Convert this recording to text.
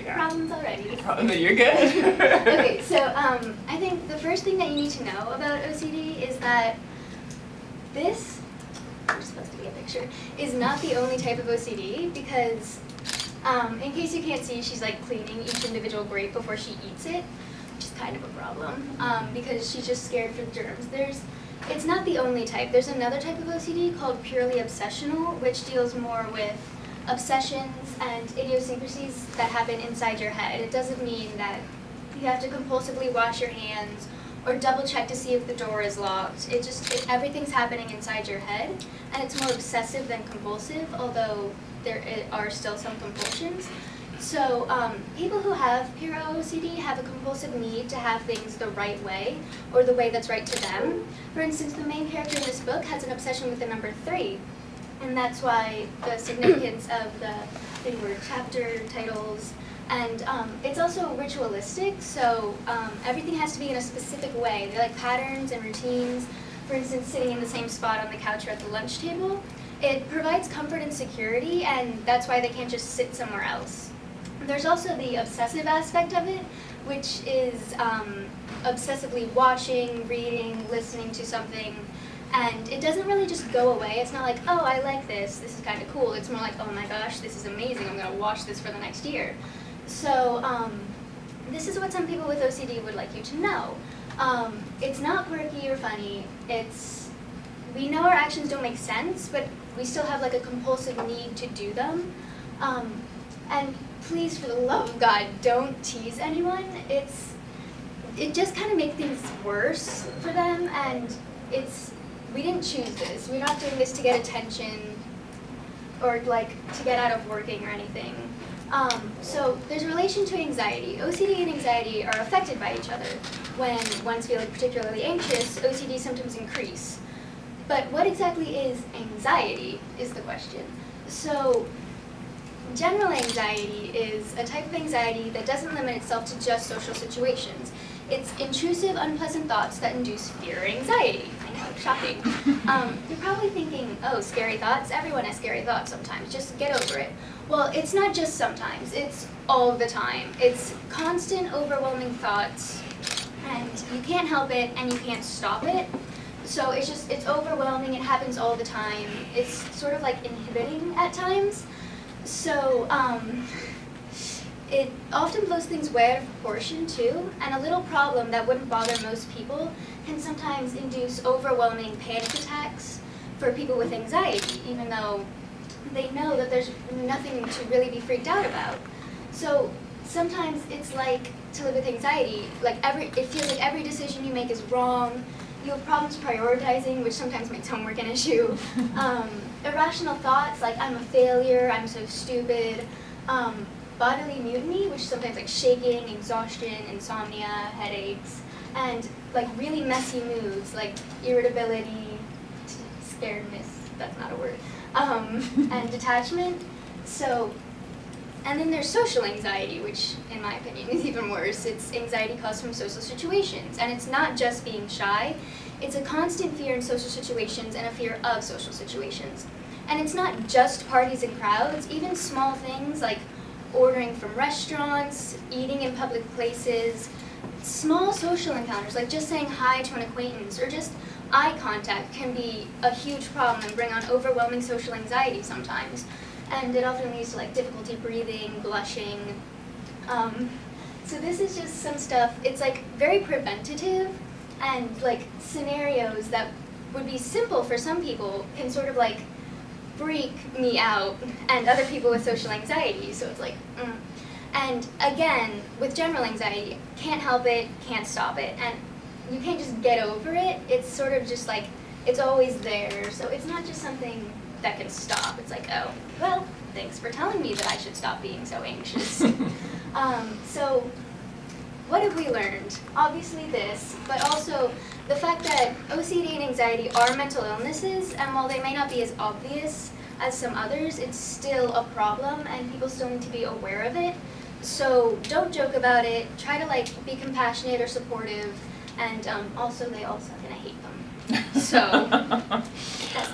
Problems already. You're good. Okay, so I think the first thing that you need to know about OCD is that this, there's supposed to be a picture, is not the only type of OCD because, in case you can't see, she's like cleaning each individual grape before she eats it, which is kind of a problem because she's just scared for the germs. It's not the only type. There's another type of OCD called purely obsessional, which deals more with obsessions and idiosyncrasies that happen inside your head. It doesn't mean that you have to compulsively wash your hands or double check to see if the door is locked. Everything's happening inside your head, and it's more obsessive than compulsive, although there are still some compulsions. So people who have pure OCD have a compulsive need to have things the right way, or the way that's right to them. For instance, the main character in this book has an obsession with the number 3, and that's why the significance of the word chapter titles. And it's also ritualistic, so everything has to be in a specific way. They like patterns and routines. For instance, sitting in the same spot on the couch or at the lunch table. It provides comfort and security, and that's why they can't just sit somewhere else. There's also the obsessive aspect of it, which is obsessively watching, reading, listening to something, and it doesn't really just go away. It's not like, oh, I like this is kind of cool. It's more like, oh my gosh, this is amazing, I'm going to watch this for the next year. So this is what some people with OCD would like you to know. It's not quirky or funny. We know our actions don't make sense, but we still have like a compulsive need to do them. And please, for the love of God, don't tease anyone. It just kind of makes things worse for them, and we didn't choose this. We're not doing this to get attention or like to get out of working or anything. So there's a relation to anxiety. OCD and anxiety are affected by each other. When one's feeling particularly anxious, OCD symptoms increase. But what exactly is anxiety is the question. So general anxiety is a type of anxiety that doesn't limit itself to just social situations. It's intrusive, unpleasant thoughts that induce fear or anxiety. I know, shocking. You're probably thinking, oh, scary thoughts? Everyone has scary thoughts sometimes. Just get over it. Well, it's not just sometimes. It's all the time. It's constant, overwhelming thoughts, and you can't help it, and you can't stop it. So it's overwhelming. It happens all the time. It's sort of like inhibiting at times. So it often blows things way out of proportion too, and a little problem that wouldn't bother most people can sometimes induce overwhelming panic attacks for people with anxiety, even though they know that there's nothing to really be freaked out about. So sometimes it's like to live with anxiety, it feels like every decision you make is wrong. You have problems prioritizing, which sometimes makes homework an issue. Irrational thoughts like I'm a failure, I'm so stupid. Bodily mutiny, which is sometimes like shaking, exhaustion, insomnia, headaches, and like really messy moods like irritability, scaredness, that's not a word, and detachment. And then there's social anxiety, which in my opinion is even worse. It's anxiety caused from social situations, and it's not just being shy. It's a constant fear in social situations and a fear of social situations. And it's not just parties and crowds, even small things like ordering from restaurants, eating in public places, small social encounters like just saying hi to an acquaintance or just eye contact can be a huge problem and bring on overwhelming social anxiety sometimes. And it often leads to like difficulty breathing, blushing. So this is just some stuff, it's like very preventative, and like scenarios that would be simple for some people can sort of like freak me out and other people with social anxiety. So it's like, And again, with general anxiety, can't help it, can't stop it, and you can't just get over it. It's sort of just like, it's always there. So it's not just something that can stop. It's like, oh, well, thanks for telling me that I should stop being so anxious. So what have we learned? Obviously this, but also the fact that OCD and anxiety are mental illnesses, and while they may not be as obvious as some others, it's still a problem, and people still need to be aware of it. So don't joke about it. Try to like be compassionate or supportive, and also they all suck and I hate them. So that's